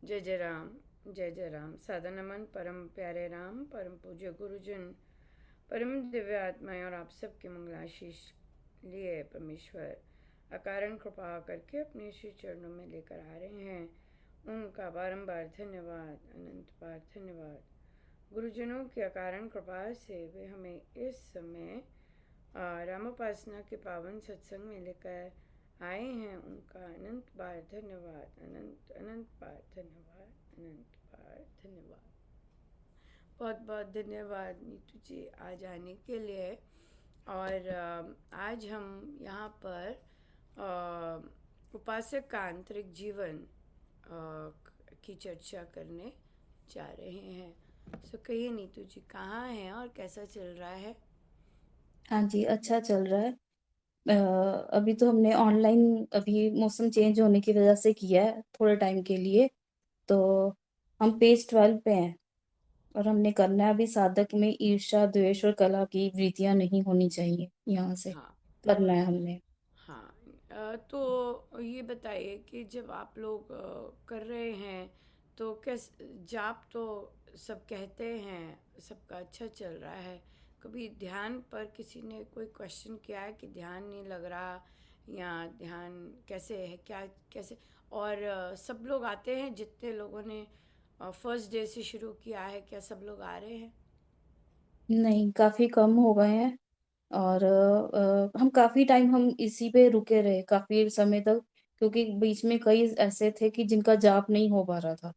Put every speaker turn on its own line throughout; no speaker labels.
जय जय राम। सादा नमन परम प्यारे राम, परम पूज्य गुरुजन, परम दिव्य आत्माएं और आप सबके मंगलाशीष लिए परमेश्वर अकारण कृपा करके अपने श्री चरणों में लेकर आ रहे हैं। उनका बारंबार धन्यवाद, अनंत बार धन्यवाद। गुरुजनों की अकारण कृपा से वे हमें इस समय रामोपासना के पावन सत्संग में लेकर आए हैं। उनका अनंत बार धन्यवाद, अनंत अनंत बार धन्यवाद, अनंत बार धन्यवाद। बहुत बहुत धन्यवाद नीतू जी आ जाने के लिए। और आज हम यहाँ पर उपासक का आंतरिक जीवन की चर्चा करने जा रहे हैं। सो कहिए नीतू जी, कहाँ हैं और कैसा चल रहा है?
हाँ जी, अच्छा चल रहा है। अभी तो हमने ऑनलाइन अभी मौसम चेंज होने की वजह से किया है थोड़े टाइम के लिए। तो हम पेज 12 पे हैं और हमने करना है अभी साधक में ईर्ष्या, द्वेष और कलह की वृत्तियां नहीं होनी चाहिए। यहाँ से
हाँ
करना है हमने।
हाँ। तो ये बताइए कि जब आप लोग कर रहे हैं तो कैस जाप तो सब कहते हैं, सबका अच्छा चल रहा है। कभी ध्यान पर किसी ने कोई क्वेश्चन किया है कि ध्यान नहीं लग रहा, या ध्यान कैसे है, क्या कैसे? और सब लोग आते हैं, जितने लोगों ने फर्स्ट डे से शुरू किया है, क्या सब लोग आ रहे हैं?
नहीं, काफी कम हो गए हैं। और हम काफी टाइम हम इसी पे रुके रहे काफी समय तक, क्योंकि बीच में कई ऐसे थे कि जिनका जाप नहीं हो पा रहा था।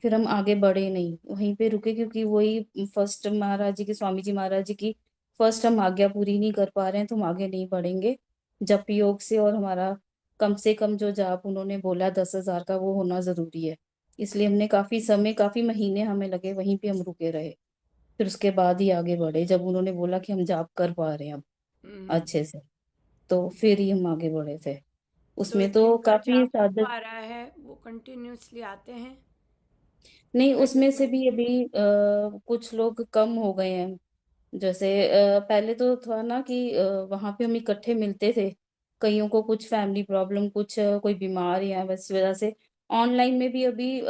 फिर हम आगे बढ़े नहीं, वहीं पे रुके, क्योंकि वही फर्स्ट महाराज जी की, स्वामी जी महाराज जी की फर्स्ट हम आज्ञा पूरी नहीं कर पा रहे हैं तो हम आगे नहीं बढ़ेंगे जप योग से। और हमारा कम से कम जो जाप उन्होंने बोला 10,000 का, वो होना जरूरी है। इसलिए हमने काफी समय, काफी महीने हमें लगे, वहीं पे हम रुके रहे। फिर उसके बाद ही आगे बढ़े, जब उन्होंने बोला कि हम जाप कर पा रहे हैं अब
हम्म।
अच्छे से, तो फिर ही हम आगे बढ़े थे।
तो
उसमें तो
जिनका
काफी
जाप हो
साधक।
पा रहा है वो कंटिन्यूअसली आते हैं?
नहीं,
ऐसा
उसमें से
कोई?
भी अभी कुछ लोग कम हो गए हैं। जैसे पहले तो था ना कि वहां पे हम इकट्ठे मिलते थे। कईयों को कुछ फैमिली प्रॉब्लम, कुछ कोई बीमार है, बस वजह से ऑनलाइन में भी अभी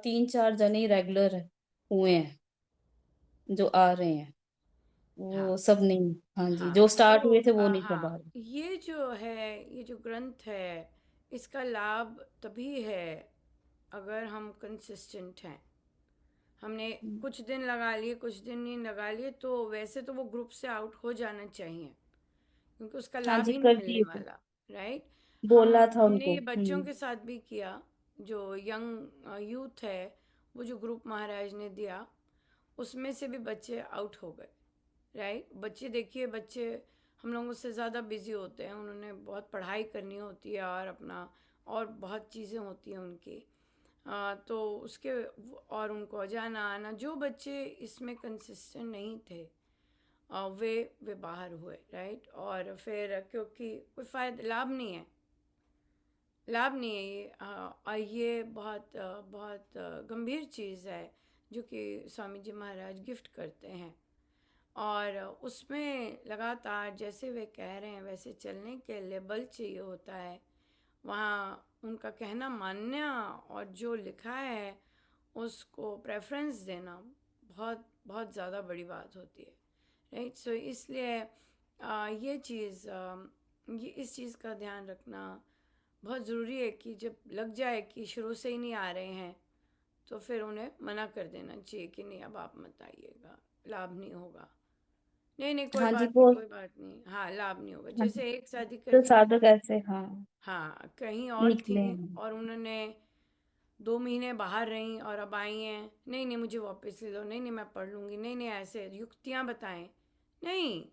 3-4 जने ही रेगुलर हुए हैं जो आ रहे हैं।
हाँ
वो सब नहीं, हाँ जी,
हाँ।
जो
तो
स्टार्ट हुए थे वो नहीं सब आ
हाँ,
रहे।
ये जो है, ये जो ग्रंथ है, इसका लाभ तभी है अगर हम कंसिस्टेंट हैं। हमने कुछ दिन लगा लिए, कुछ दिन नहीं लगा लिए, तो वैसे तो वो ग्रुप से आउट हो जाना चाहिए, क्योंकि उसका
हाँ
लाभ
जी,
ही नहीं
कर
मिलने
दिए थे।
वाला। राइट।
बोला था
हमने
उनको।
ये बच्चों के साथ भी किया। जो यंग यूथ है, वो जो ग्रुप महाराज ने दिया, उसमें से भी बच्चे आउट हो गए। राइट। बच्चे देखिए, बच्चे हम लोगों से ज़्यादा बिजी होते हैं, उन्होंने बहुत पढ़ाई करनी होती है और अपना और बहुत चीज़ें होती हैं उनकी। तो उसके और उनको जाना आना, जो बच्चे इसमें कंसिस्टेंट नहीं थे, वे बाहर हुए। राइट। और फिर क्योंकि कोई फ़ायदा, लाभ नहीं है, लाभ नहीं है ये। और ये बहुत बहुत गंभीर चीज़ है जो कि स्वामी जी महाराज गिफ्ट करते हैं। और उसमें लगातार जैसे वे कह रहे हैं वैसे चलने के लिए बल चाहिए होता है। वहाँ उनका कहना मानना और जो लिखा है उसको प्रेफरेंस देना बहुत बहुत ज़्यादा बड़ी बात होती है। राइट। सो इसलिए ये चीज़, ये इस चीज़ का ध्यान रखना बहुत ज़रूरी है कि जब लग जाए कि शुरू से ही नहीं आ रहे हैं, तो फिर उन्हें मना कर देना चाहिए कि नहीं, अब आप मत आइएगा, लाभ नहीं होगा। नहीं नहीं, कोई
हाँ जी,
बात नहीं,
वो।
कोई बात नहीं, हाँ लाभ नहीं होगा।
हाँ जी,
जैसे एक शादी
तो
करके
साधक ऐसे, हाँ,
हाँ कहीं और थी,
निकले हैं।
और उन्होंने 2 महीने बाहर रहीं और अब आई हैं, नहीं नहीं मुझे वापस ले लो, नहीं नहीं मैं पढ़ लूँगी, नहीं नहीं, ऐसे युक्तियाँ बताएं। नहीं,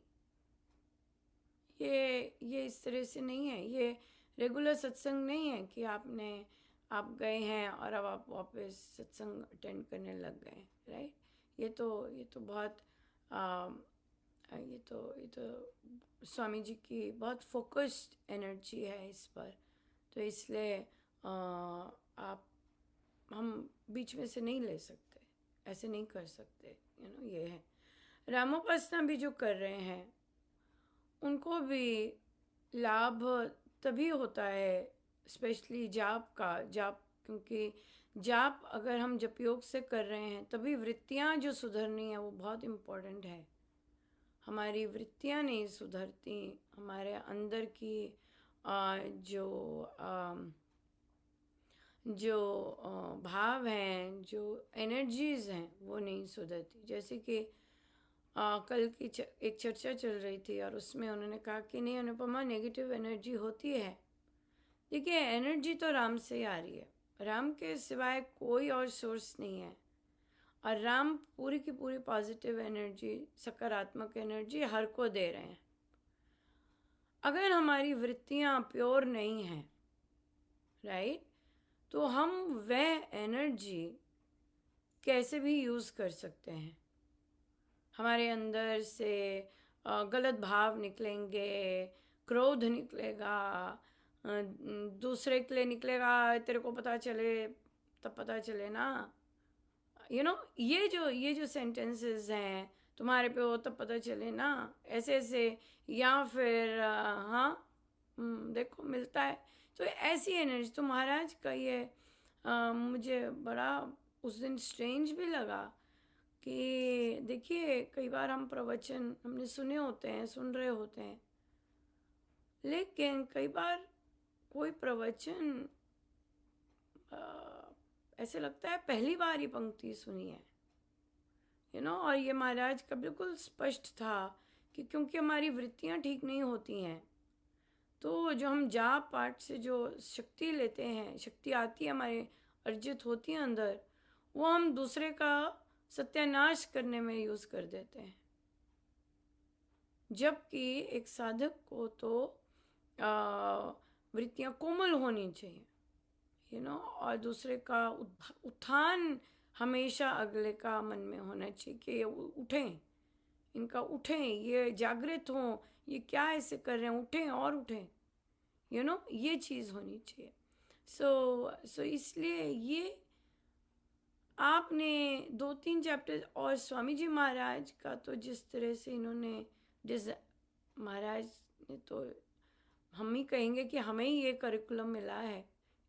ये इस तरह से नहीं है। ये रेगुलर सत्संग नहीं है कि आप गए हैं और अब आप वापस सत्संग अटेंड करने लग गए। राइट। ये तो बहुत आ, ये तो स्वामी जी की बहुत फोकस्ड एनर्जी है इस पर। तो इसलिए आप हम बीच में से नहीं ले सकते, ऐसे नहीं कर सकते। ये है। रामोपासना भी जो कर रहे हैं उनको भी लाभ तभी होता है, स्पेशली जाप का। जाप क्योंकि जाप अगर हम जप योग से कर रहे हैं तभी वृत्तियां जो सुधरनी है वो बहुत इम्पोर्टेंट है। हमारी वृत्तियां नहीं सुधरती, हमारे अंदर की जो जो भाव हैं, जो एनर्जीज हैं वो नहीं सुधरती। जैसे कि कल की एक चर्चा चल रही थी और उसमें उन्होंने कहा कि नहीं अनुपमा, नेगेटिव एनर्जी होती है। देखिए, एनर्जी तो राम से ही आ रही है, राम के सिवाय कोई और सोर्स नहीं है। और राम पूरी की पूरी पॉजिटिव एनर्जी, सकारात्मक एनर्जी हर को दे रहे हैं। अगर हमारी वृत्तियां प्योर नहीं हैं, राइट, तो हम वह एनर्जी कैसे भी यूज़ कर सकते हैं। हमारे अंदर से गलत भाव निकलेंगे, क्रोध निकलेगा, दूसरे के लिए निकलेगा, तेरे को पता चले तब पता चले ना, ये जो सेंटेंसेस हैं, तुम्हारे पे हो तब पता चले ना, ऐसे ऐसे, या फिर हाँ, देखो मिलता है। तो ऐसी एनर्जी तो महाराज का ये मुझे बड़ा उस दिन स्ट्रेंज भी लगा कि देखिए, कई बार हम प्रवचन हमने सुने होते हैं, सुन रहे होते हैं, लेकिन कई बार कोई प्रवचन ऐसे लगता है पहली बार ही पंक्ति सुनी है, और ये महाराज का बिल्कुल स्पष्ट था कि क्योंकि हमारी वृत्तियां ठीक नहीं होती हैं, तो जो हम जाप पाठ से जो शक्ति लेते हैं, शक्ति आती है हमारे, अर्जित होती है अंदर, वो हम दूसरे का सत्यानाश करने में यूज़ कर देते हैं। जबकि एक साधक को तो वृत्तियां कोमल होनी चाहिए, और दूसरे का उत्थान हमेशा अगले का मन में होना चाहिए कि ये उठें, इनका उठें, ये जागृत हों, ये क्या ऐसे कर रहे हैं, उठें और उठें, ये चीज़ होनी चाहिए। सो इसलिए ये आपने 2-3 चैप्टर, और स्वामी जी महाराज का तो जिस तरह से इन्होंने महाराज ने तो हम ही कहेंगे कि हमें ही ये करिकुलम मिला है,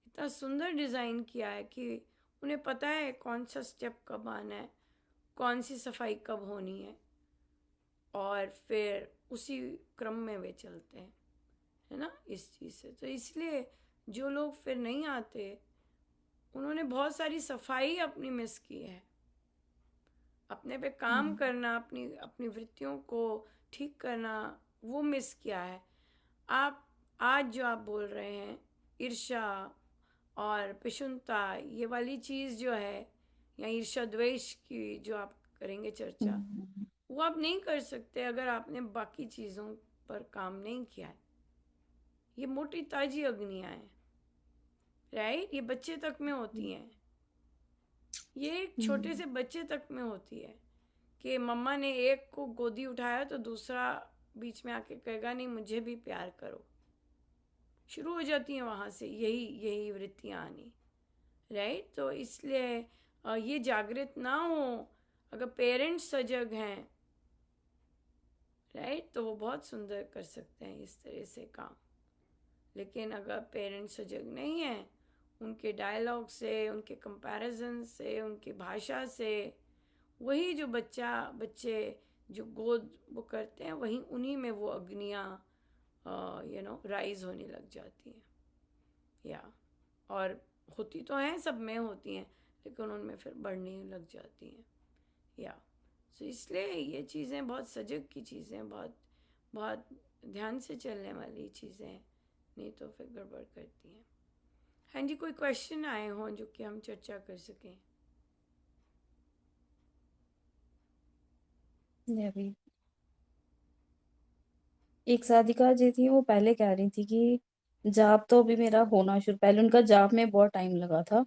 इतना सुंदर डिज़ाइन किया है कि उन्हें पता है कौन सा स्टेप कब आना है, कौन सी सफाई कब होनी है, और फिर उसी क्रम में वे चलते हैं, है ना, इस चीज़ से। तो इसलिए जो लोग फिर नहीं आते, उन्होंने बहुत सारी सफाई अपनी मिस की है। अपने पे काम करना, अपनी अपनी वृत्तियों को ठीक करना, वो मिस किया है। आप आज जो आप बोल रहे हैं, ईर्ष्या और पिशुनता, ये वाली चीज़ जो है, या ईर्ष्या द्वेष की जो आप करेंगे चर्चा, वो आप नहीं कर सकते अगर आपने बाकी चीज़ों पर काम नहीं किया है। ये मोटी ताजी अग्नियाँ हैं, राइट, ये बच्चे तक में होती हैं, ये एक छोटे से बच्चे तक में होती है कि मम्मा ने एक को गोदी उठाया तो दूसरा बीच में आके कहेगा नहीं मुझे भी प्यार करो। शुरू हो जाती हैं वहाँ से यही वृत्तियाँ आनी, राइट। तो इसलिए ये जागृत ना हो, अगर पेरेंट्स सजग हैं, राइट, तो वो बहुत सुंदर कर सकते हैं इस तरह से काम। लेकिन अगर पेरेंट्स सजग नहीं हैं, उनके डायलॉग से, उनके कंपैरिजन से, उनकी भाषा से, वही जो बच्चे जो गोद वो करते हैं, वहीं उन्हीं में वो अग्नियाँ राइज होने लग जाती हैं, या और होती तो हैं, सब में होती हैं, लेकिन उनमें फिर बढ़ने लग जाती हैं, या सो इसलिए ये चीज़ें बहुत सजग की चीज़ें, बहुत बहुत ध्यान से चलने वाली चीज़ें हैं, नहीं तो फिर गड़बड़ करती हैं। हाँ जी, कोई क्वेश्चन आए हों जो कि हम चर्चा कर सकें?
अभी एक साधिका जी थी, वो पहले कह रही थी कि जाप तो अभी मेरा होना शुरू, पहले उनका जाप में बहुत टाइम लगा था,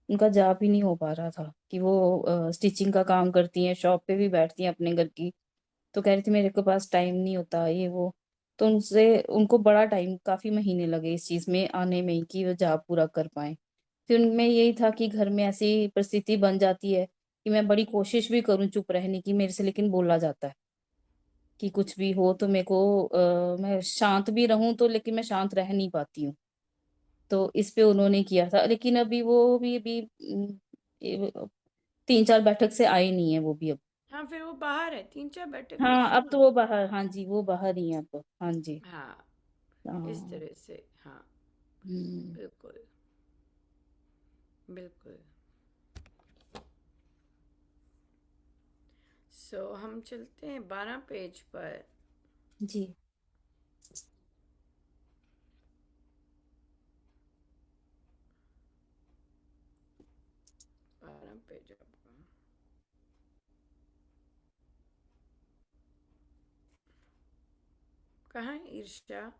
उनका जाप ही नहीं हो पा रहा था कि वो स्टिचिंग का काम करती हैं, शॉप पे भी बैठती हैं अपने घर की, तो कह रही थी मेरे को पास टाइम नहीं होता ये वो। तो उनसे उनको बड़ा टाइम, काफी महीने लगे इस चीज में आने में ही कि वो जाप पूरा कर पाए। फिर उनमें यही था कि घर में ऐसी परिस्थिति बन जाती है कि मैं बड़ी कोशिश भी करूं चुप रहने की, मेरे से लेकिन बोला जाता है कि कुछ भी हो तो मेरे को मैं शांत भी रहूं तो, लेकिन मैं शांत रह नहीं पाती हूँ। तो इस पे उन्होंने किया था, लेकिन अभी वो भी अभी 3-4 बैठक से आए नहीं है वो भी अब।
हाँ, फिर वो बाहर है, 3-4 बैठक में
हाँ, अब
क्यों?
तो वो बाहर, हाँ जी, वो बाहर ही है अब। हाँ जी।
हाँ, इस
हाँ।
तरह से, हाँ,
हुँ।
बिल्कुल, बिल्कुल। हम चलते हैं 12 पेज पर।
जी।
12 पेज आपका। कहाँ है ईर्ष्या?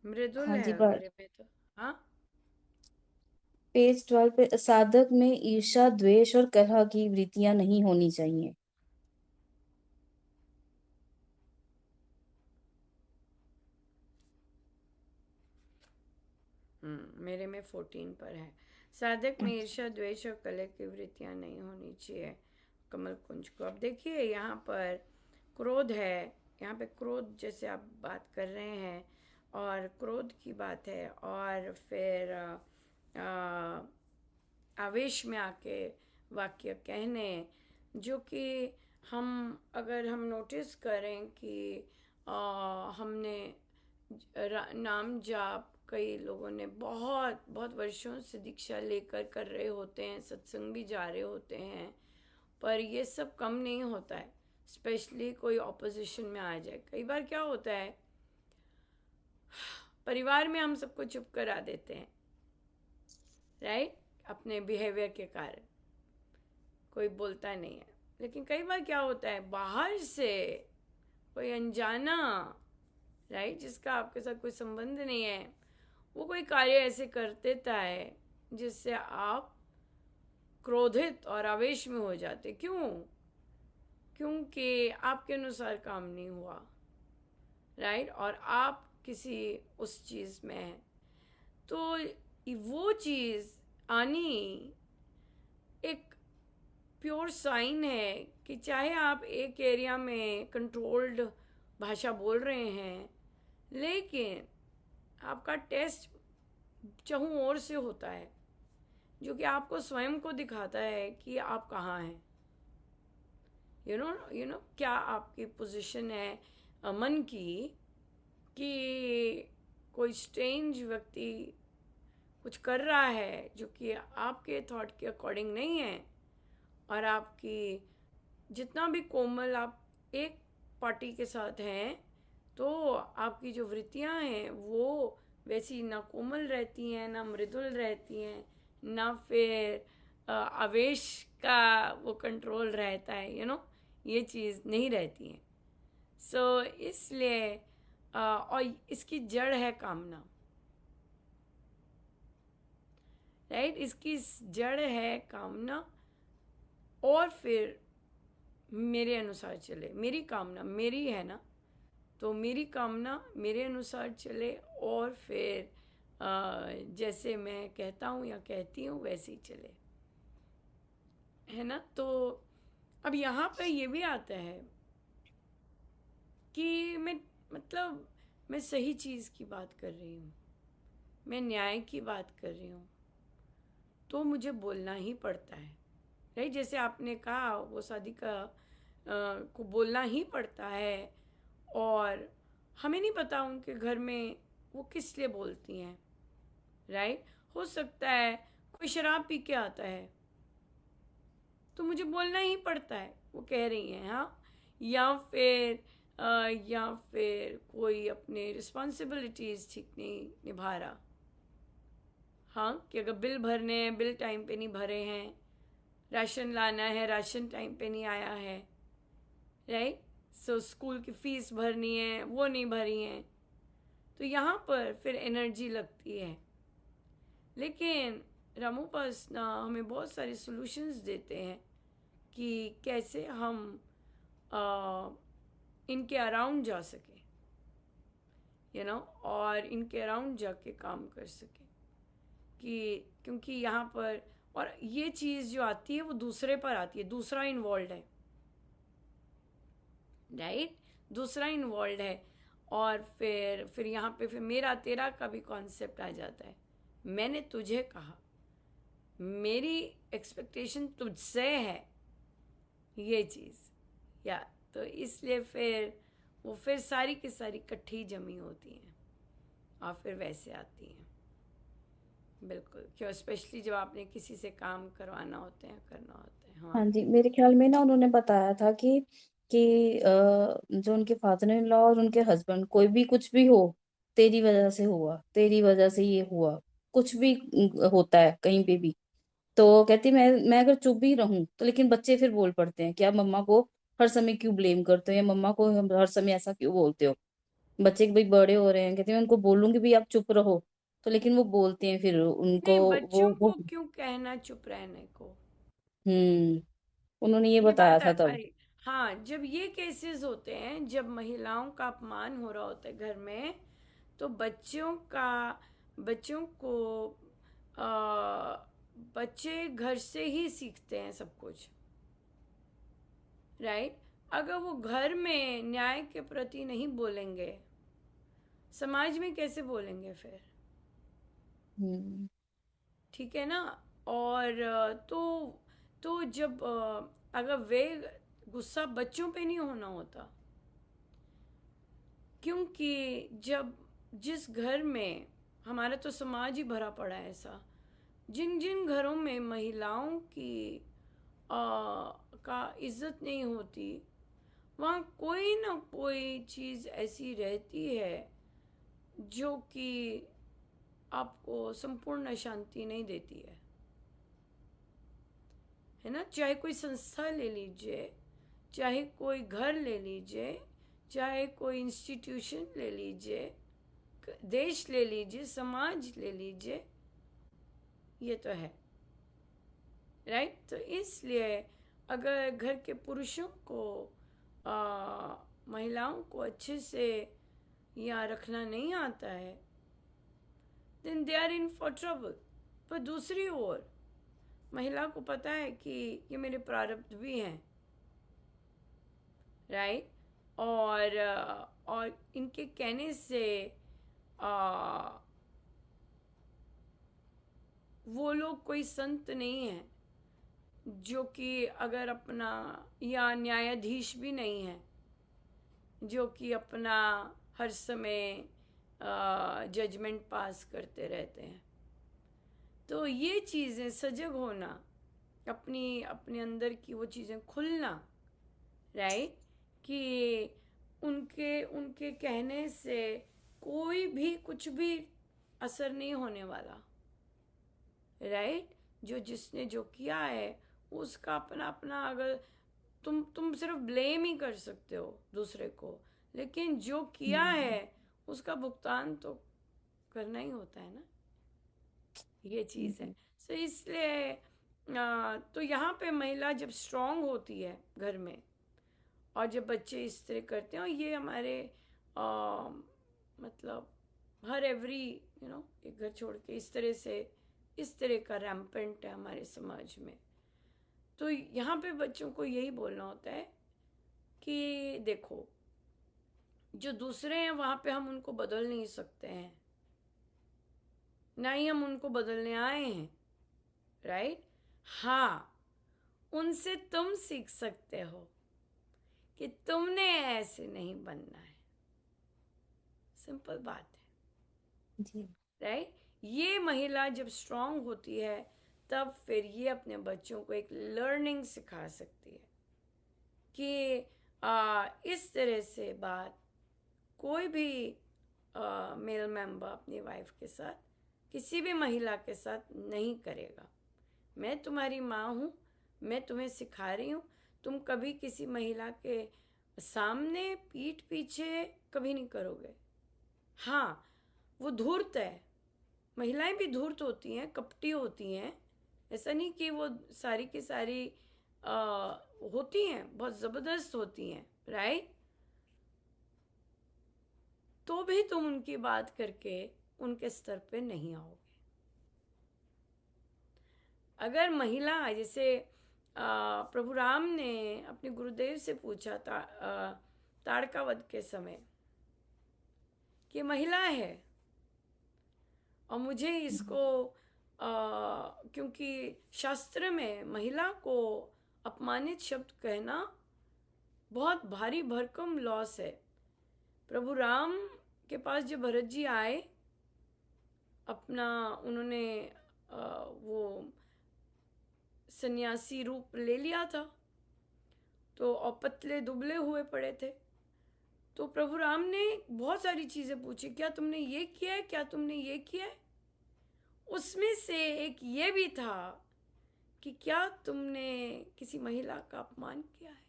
मृदुल
हाँ जी,
है
ब
मेरे पे तो। हाँ।
पेज 12 पे साधक में ईर्ष्या, द्वेष और कलह की वृत्तियाँ नहीं होनी चाहिए।
मेरे में 14 पर है। साधक में
अच्छा।
ईर्ष्या, द्वेष और कलह की वृत्तियां नहीं होनी चाहिए। कमल कुंज को अब देखिए, यहाँ पर क्रोध है। यहाँ पे क्रोध जैसे आप बात कर रहे हैं, और क्रोध की बात है, और फिर आवेश में आके वाक्य कहने, जो कि हम अगर हम नोटिस करें कि हमने नाम जाप कई लोगों ने बहुत बहुत वर्षों से दीक्षा लेकर कर रहे होते हैं, सत्संग भी जा रहे होते हैं, पर ये सब कम नहीं होता है। स्पेशली कोई ऑपोजिशन में आ जाए, कई बार क्या होता है, परिवार में हम सबको चुप करा देते हैं, राइट, अपने बिहेवियर के कारण कोई बोलता नहीं है। लेकिन कई बार क्या होता है, बाहर से कोई अनजाना, राइट, जिसका आपके साथ कोई संबंध नहीं है, वो कोई कार्य ऐसे कर देता है जिससे आप क्रोधित और आवेश में हो जाते। क्यों? क्योंकि आपके अनुसार काम नहीं हुआ, राइट, और आप किसी उस चीज़ में हैं। तो वो चीज़ आनी एक प्योर साइन है कि चाहे आप एक एरिया में कंट्रोल्ड भाषा बोल रहे हैं, लेकिन आपका टेस्ट चहुँ ओर से होता है, जो कि आपको स्वयं को दिखाता है कि आप कहाँ हैं। यू नो क्या आपकी पोजीशन है मन की, कि कोई स्ट्रेंज व्यक्ति कुछ कर रहा है जो कि आपके थॉट के अकॉर्डिंग नहीं है, और आपकी जितना भी कोमल आप एक पार्टी के साथ हैं, तो आपकी जो वृत्तियां हैं वो वैसी ना कोमल रहती हैं, ना मृदुल रहती हैं, ना फिर आवेश का वो कंट्रोल रहता है, ये चीज़ नहीं रहती है। इसलिए और इसकी जड़ है कामना, राइट, इसकी जड़ है कामना। और फिर मेरे अनुसार चले, मेरी कामना मेरी है ना, तो मेरी कामना मेरे अनुसार चले, और फिर जैसे मैं कहता हूँ या कहती हूँ वैसे ही चले, है ना। तो अब यहाँ पे ये भी आता है कि मतलब मैं सही चीज़ की बात कर रही हूँ, मैं न्याय की बात कर रही हूँ, तो मुझे बोलना ही पड़ता है, राइट। जैसे आपने कहा, वो सादिका को बोलना ही पड़ता है, और हमें नहीं पता उनके घर में वो किस लिए बोलती हैं, राइट। हो सकता है कोई शराब पी के आता है, तो मुझे बोलना ही पड़ता है, वो कह रही हैं, हाँ। या फिर कोई अपने रिस्पॉन्सिबिलिटीज़ ठीक नहीं निभा रहा, हाँ, कि अगर बिल भरने हैं, बिल टाइम पे नहीं भरे हैं, राशन लाना है, राशन टाइम पे नहीं आया है, राइट। स्कूल की फीस भरनी है, वो नहीं भरी है, तो यहाँ पर फिर एनर्जी लगती है। लेकिन रामोपासना हमें बहुत सारे सॉल्यूशंस देते हैं कि कैसे हम आ, इनके अराउंड जा सके, और इनके अराउंड जाके काम कर सके, कि क्योंकि यहाँ पर, और ये चीज़ जो आती है वो दूसरे पर आती है, दूसरा इन्वॉल्व है, राइट, दूसरा इन्वॉल्व है, और फिर यहाँ पे फिर मेरा तेरा का भी कॉन्सेप्ट आ जाता है। मैंने तुझे कहा, मेरी एक्सपेक्टेशन तुझसे है, ये चीज़। या तो इसलिए फिर वो फिर सारी की सारी इकट्ठी जमी होती हैं और फिर वैसे आती हैं। बिल्कुल, क्यों स्पेशली जब आपने किसी से काम करवाना होते हैं, करना होता है। हाँ।
हाँ जी, मेरे ख्याल में ना उन्होंने बताया था कि जो उनके फादर इन लॉ और उनके हस्बैंड कोई भी कुछ भी हो, तेरी वजह से हुआ, तेरी वजह से ये हुआ, कुछ भी होता है कहीं पे भी। तो कहती मैं अगर चुप भी रहूं तो लेकिन बच्चे फिर बोल पड़ते हैं कि आप मम्मा को हर समय क्यों ब्लेम करते हो या मम्मा को हम हर समय ऐसा क्यों बोलते हो। बच्चे भाई बड़े हो रहे हैं, कहते हैं मैं उनको बोलूंगी भी आप चुप रहो, तो लेकिन वो बोलते हैं फिर उनको
नहीं,
वो
बच्चों
वो
को क्यों कहना चुप रहने को?
हम्म उन्होंने ये
ये
बताया
बात
था तब।
आई। हाँ, जब ये केसेस होते हैं, जब महिलाओं का अपमान हो रहा होता है घर में, तो बच्चों को बच्चे घर से ही सीखते हैं सब कुछ, राइट? अगर वो घर में न्याय के प्रति नहीं बोलेंगे, समाज में कैसे बोलेंगे फिर?
हम्म
ठीक है ना? और तो जब अगर वे गुस्सा बच्चों पे नहीं होना होता, क्योंकि जब जिस घर में हमारा तो समाज ही भरा पड़ा है ऐसा, जिन जिन घरों में महिलाओं की का इज्जत नहीं होती, वहाँ कोई ना कोई चीज़ ऐसी रहती है जो कि आपको संपूर्ण शांति नहीं देती है ना? चाहे कोई संस्था ले लीजिए, चाहे कोई घर ले लीजिए, चाहे कोई इंस्टीट्यूशन ले लीजिए, देश ले लीजिए, समाज ले लीजिए, ये तो है, राइट? तो इसलिए अगर घर के पुरुषों को महिलाओं को अच्छे से यहाँ रखना नहीं आता है, then they are in for trouble. पर दूसरी ओर महिला को पता है कि ये मेरे प्रारब्ध भी हैं, राइट? और इनके कहने से आ, वो लोग कोई संत नहीं है जो कि अगर अपना, या न्यायाधीश भी नहीं है जो कि अपना हर समय जजमेंट पास करते रहते हैं। तो ये चीज़ें सजग होना, अपनी अपने अंदर की वो चीज़ें खुलना, राइट? कि उनके उनके कहने से कोई भी कुछ भी असर नहीं होने वाला, राइट? जो जिसने जो किया है उसका अपना अपना, अगर तुम सिर्फ ब्लेम ही कर सकते हो दूसरे को, लेकिन जो किया
हम्म
है उसका भुगतान तो करना ही होता है ना, ये चीज़ है।
हम्म
सो इसलिए तो यहाँ पे महिला जब स्ट्रांग होती है घर में, और जब बच्चे इस तरह करते हैं, और ये हमारे आ, मतलब हर एवरी एक घर छोड़ के इस तरह का रैम्पेंट है हमारे समाज में। तो यहाँ पे बच्चों को यही बोलना होता है कि देखो, जो दूसरे हैं वहाँ पे हम उनको बदल नहीं सकते हैं, ना ही हम उनको बदलने आए हैं, राइट? हाँ, उनसे तुम सीख सकते हो कि तुमने ऐसे नहीं बनना है। सिंपल बात
जी
है, राइट? ये महिला जब स्ट्रांग होती है, तब फिर ये अपने बच्चों को एक लर्निंग सिखा सकती है कि इस तरह से बात कोई भी मेल मेंबर अपनी वाइफ के साथ, किसी भी महिला के साथ नहीं करेगा। मैं तुम्हारी माँ हूँ, मैं तुम्हें सिखा रही हूँ, तुम कभी किसी महिला के सामने पीठ पीछे कभी नहीं करोगे। हाँ, वो धूर्त है, महिलाएं भी धूर्त होती हैं, कपटी होती हैं, ऐसा नहीं कि वो सारी की सारी होती हैं, बहुत ज़बरदस्त होती हैं, राइट? तो भी तुम उनकी बात करके उनके स्तर पे नहीं आओगे। अगर महिला जैसे प्रभु राम ने अपने गुरुदेव से पूछा था ताड़का वध के समय कि महिला है, और मुझे इसको क्योंकि शास्त्र में महिला को अपमानित शब्द कहना बहुत भारी भरकम लॉस है। प्रभु राम के पास जब भरत जी आए, अपना उन्होंने वो सन्यासी रूप ले लिया था, तो और पतले दुबले हुए पड़े थे। तो प्रभु राम ने बहुत सारी चीज़ें पूछी, क्या तुमने ये किया है, क्या तुमने ये किया है। उसमें से एक ये भी था कि क्या तुमने किसी महिला का अपमान किया है,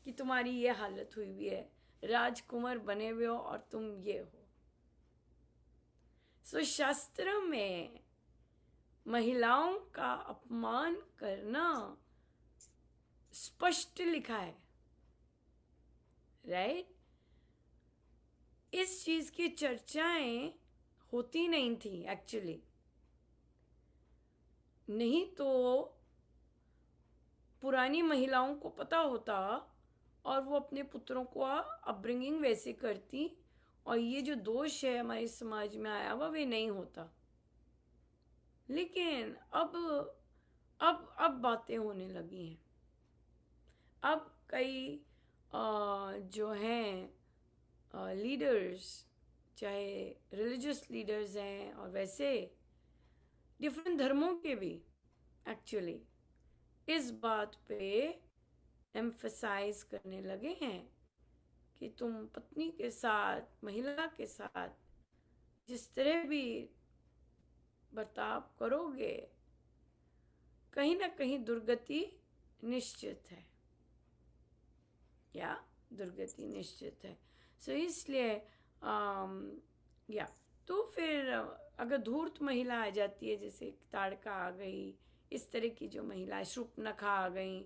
कि तुम्हारी ये हालत हुई हुई है, राजकुमार बने हुए हो और तुम ये हो। सो शास्त्र में महिलाओं का अपमान करना स्पष्ट लिखा है, राइट। इस चीज की चर्चाएं होती नहीं थी एक्चुअली, नहीं तो पुरानी महिलाओं को पता होता और वो अपने पुत्रों को अपब्रिंगिंग वैसे करती, और ये जो दोष है हमारे समाज में आया हुआ वे नहीं होता। लेकिन अब बातें होने लगी हैं। अब कई जो हैं लीडर्स, चाहे रिलीजियस लीडर्स हैं और वैसे डिफरेंट धर्मों के भी, एक्चुअली इस बात पे एम्फसाइज करने लगे हैं कि तुम पत्नी के साथ, महिला के साथ जिस तरह भी बर्ताव करोगे, कहीं ना कहीं दुर्गति निश्चित है, या दुर्गति निश्चित है। सो इसलिए या तो फिर अगर धूर्त महिला आ जाती है, जैसे ताड़का आ गई, इस तरह की जो महिला, शूर्पणखा आ गई,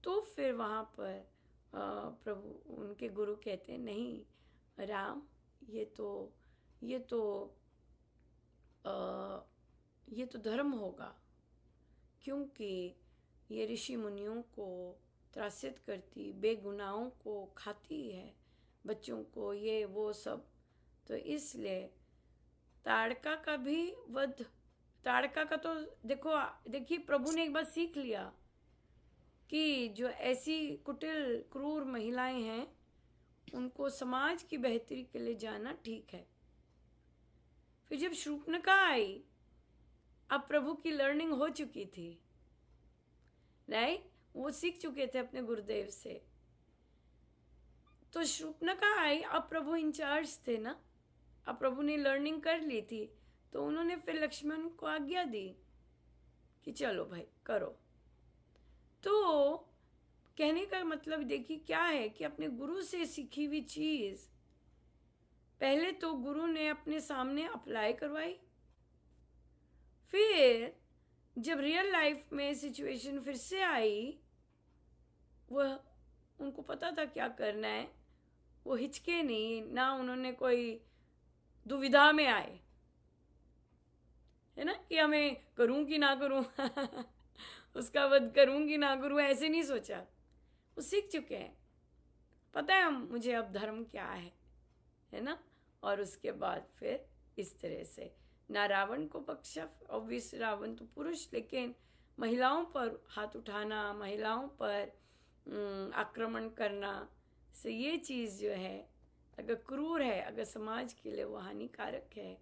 तो फिर वहाँ पर प्रभु उनके गुरु कहते हैं, नहीं राम, ये तो धर्म होगा, क्योंकि ये ऋषि मुनियों को त्रासित करती, बेगुनाहों को खाती है, बच्चों को ये वो सब। तो इसलिए ताड़का का भी वध, ताड़का का तो देखिए प्रभु ने एक बार सीख लिया कि जो ऐसी कुटिल क्रूर महिलाएं हैं उनको समाज की बेहतरी के लिए जाना ठीक है। फिर जब शूर्पणखा आई, अब प्रभु की लर्निंग हो चुकी थी, राइट, वो सीख चुके थे अपने गुरुदेव से। तो शूर्पणखा आई, अब प्रभु इंचार्ज थे ना, अब प्रभु ने लर्निंग कर ली थी, तो उन्होंने फिर लक्ष्मण को आज्ञा दी कि चलो भाई करो। तो कहने का मतलब देखिए क्या है कि अपने गुरु से सीखी हुई चीज पहले तो गुरु ने अपने सामने अप्लाई करवाई, फिर जब रियल लाइफ में सिचुएशन फिर से आई, वह उनको पता था क्या करना है, वो हिचके नहीं, ना उन्होंने कोई दुविधा में आए, है ना, कि हमें करूं कि ना करूं उसका वध करूं कि ना करूं, ऐसे नहीं सोचा। वो सीख चुके हैं, पता है मुझे अब धर्म क्या है ना। और उसके बाद फिर इस तरह से ना रावण को बख्शा, ऑब्वियस रावण तो पुरुष, लेकिन महिलाओं पर हाथ उठाना, महिलाओं पर आक्रमण करना, से ये चीज़ जो है अगर क्रूर है, अगर समाज के लिए वो हानिकारक है,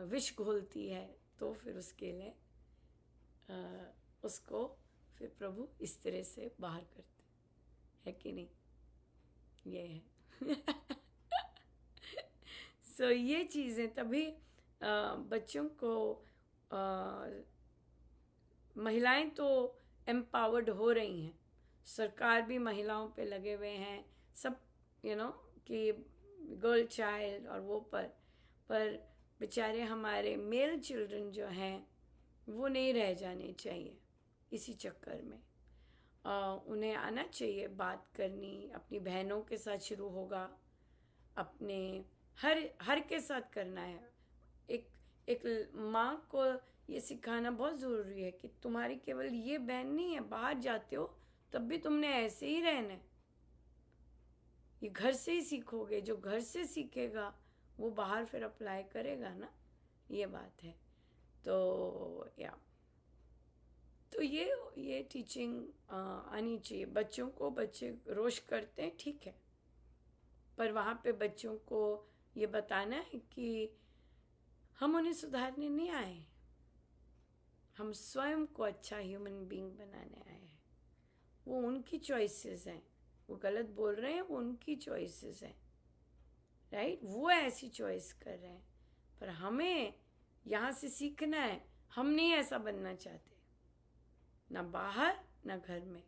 विष घोलती है, तो फिर उसके लिए उसको फिर प्रभु इस तरह से बाहर करते है कि नहीं, ये है सो ये चीज़ें तभी बच्चों को महिलाएं तो एम्पावर्ड हो रही हैं, सरकार भी महिलाओं पे लगे हुए हैं, सब कि गर्ल चाइल्ड और वो पर बेचारे हमारे मेल चिल्ड्रन जो हैं वो नहीं रह जाने चाहिए इसी चक्कर में। उन्हें आना चाहिए बात करनी, अपनी बहनों के साथ शुरू होगा, अपने हर के साथ करना है। एक माँ को ये सिखाना बहुत ज़रूरी है कि तुम्हारी केवल ये बहन नहीं है, बाहर जाते हो तब भी तुमने ऐसे ही रहना है, ये घर से ही सीखोगे, जो घर से सीखेगा वो बाहर फिर अप्लाई करेगा ना, ये बात है। तो या तो ये टीचिंग आनी चाहिए बच्चों को। बच्चे रोश करते हैं, ठीक है, पर वहाँ पे बच्चों को ये बताना है कि हम उन्हें सुधारने नहीं आए, हम स्वयं को अच्छा ह्यूमन बीइंग बनाने आए हैं। वो उनकी चॉइसेस हैं, वो गलत बोल रहे हैं, वो उनकी चॉइसेस हैं, राइट, वो ऐसी चॉइस कर रहे हैं, पर हमें यहाँ से सीखना है। हम नहीं ऐसा बनना चाहते, ना बाहर ना घर में।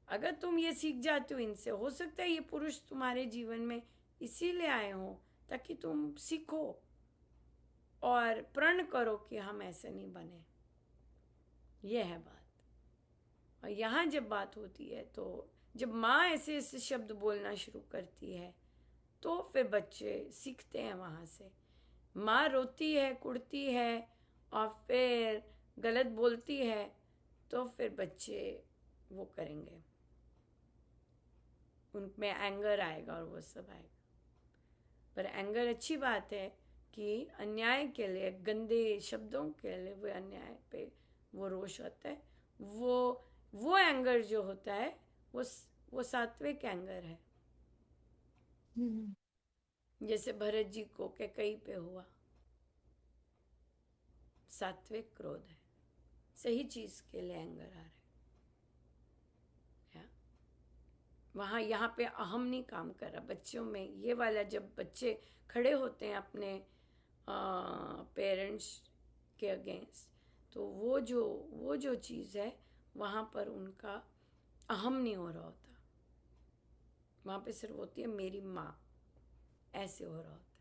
अगर तुम ये सीख जाते हो इनसे, हो सकता है ये पुरुष तुम्हारे जीवन में इसीलिए आए हों ताकि तुम सीखो और प्रण करो कि हम ऐसे नहीं बने। ये है बात। और यहाँ जब बात होती है तो जब माँ ऐसे ऐसे शब्द बोलना शुरू करती है तो फिर बच्चे सीखते हैं वहाँ से। माँ रोती है, कुड़ती है और फिर गलत बोलती है तो फिर बच्चे वो करेंगे, उनमें एंगर आएगा और वो सब आएगा। पर एंगर अच्छी बात है कि अन्याय के लिए, गंदे शब्दों के लिए, वो अन्याय पे वो रोष होता है, वो एंगर जो होता है वो सात्विक एंगर है। जैसे भरत जी को कैकई पे हुआ, सात्विक क्रोध है, सही चीज के लिए एंगर आ रहा है। वहाँ यहाँ पे अहम नहीं काम कर रहा बच्चों में। ये वाला जब बच्चे खड़े होते हैं अपने पेरेंट्स के अगेंस्ट, तो वो जो चीज़ है वहाँ पर उनका अहम नहीं हो रहा होता, वहाँ पे सिर्फ होती है मेरी माँ, ऐसे हो रहा होता है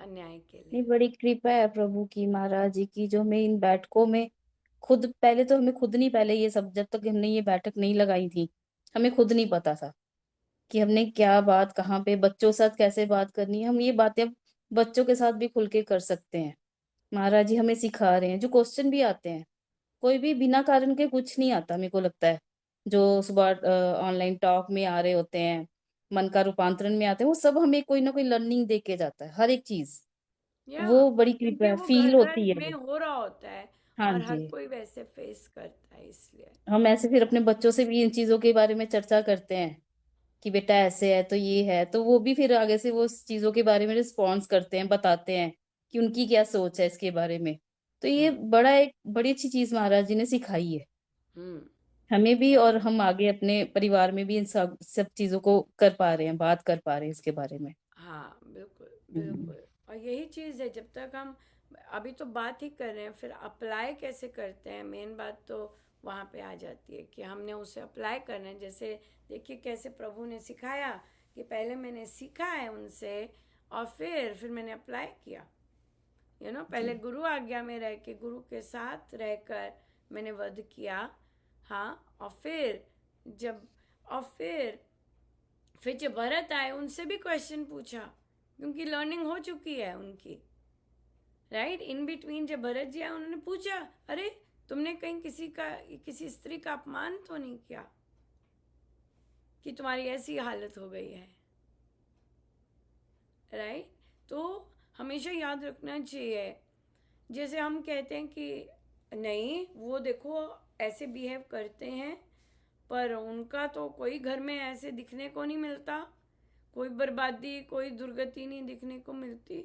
अन्याय के
नहीं,
लिए।
बड़ी कृपा है प्रभु की, महाराज जी की, जो मैं इन बैठकों में खुद, पहले तो हमें खुद नहीं, पहले ये सब जब तक हमने ये बैठक नहीं लगाई थी हमें खुद नहीं पता था कि हमने क्या बात, कहाँ पे बच्चों के साथ कैसे बात करनी है। हम ये बातें अब बच्चों के साथ भी खुल के कर सकते हैं। महाराज जी हमें सिखा रहे हैं। जो क्वेश्चन भी आते हैं, कोई भी बिना कारण के कुछ नहीं आता मेरे को लगता है, जो सुबह ऑनलाइन टॉक में आ रहे होते हैं, मन का रूपांतरण में आते हैं, वो सब हमें कोई ना कोई लर्निंग दे के जाता है, हर एक चीज।
या
वो बड़ी कृपा
क्योंकि
है,
वो घर
फील
घर
होती
में
है।
हो रहा होता है
हाँ
और हर
जी।
कोई वैसे फेस करता है, इसलिए।
हम ऐसे फिर अपने बच्चों से भी इन चीजों के बारे में चर्चा करते हैं कि बेटा ऐसे है तो ये है, तो वो भी फिर आगे से वो उस चीजों के बारे में रिस्पॉन्स करते हैं, बताते हैं कि उनकी क्या सोच है इसके बारे में। तो ये
हम्म।
एक बड़ी अच्छी चीज महाराज जी ने सिखाई है
हम्म।
हमें भी,
या
और हम आगे अपने परिवार में भी इन सब सब चीजों को कर पा रहे हैं, बात कर पा रहे हैं इसके बारे में।
हाँ, बिल्कुल
हम्म।
बिल्कुल। और यही चीज़ है, जब तक हम अभी तो बात ही कर रहे हैं, फिर अप्लाई कैसे करते हैं, मेन बात तो वहाँ पे आ जाती है कि हमने उसे अप्लाई करना है। जैसे देखिए कैसे प्रभु ने सिखाया कि पहले मैंने सीखा है उनसे और फिर मैंने अप्लाई किया। पहले
जी।
गुरु आज्ञा में रह के, गुरु के साथ रहकर मैंने वध किया। हाँ, और जब और फिर जब भरत आए उनसे भी क्वेश्चन पूछा, क्योंकि लर्निंग हो चुकी है उनकी, राइट। इन बिटवीन जब भरत जी आए उन्होंने पूछा, अरे तुमने कहीं किसी स्त्री का अपमान तो नहीं किया कि तुम्हारी ऐसी हालत हो गई है, राइट। तो हमेशा याद रखना चाहिए, जैसे हम कहते हैं कि नहीं वो देखो ऐसे बिहेव करते हैं, पर उनका तो कोई घर में ऐसे दिखने को नहीं मिलता, कोई बर्बादी कोई दुर्गति नहीं दिखने को मिलती।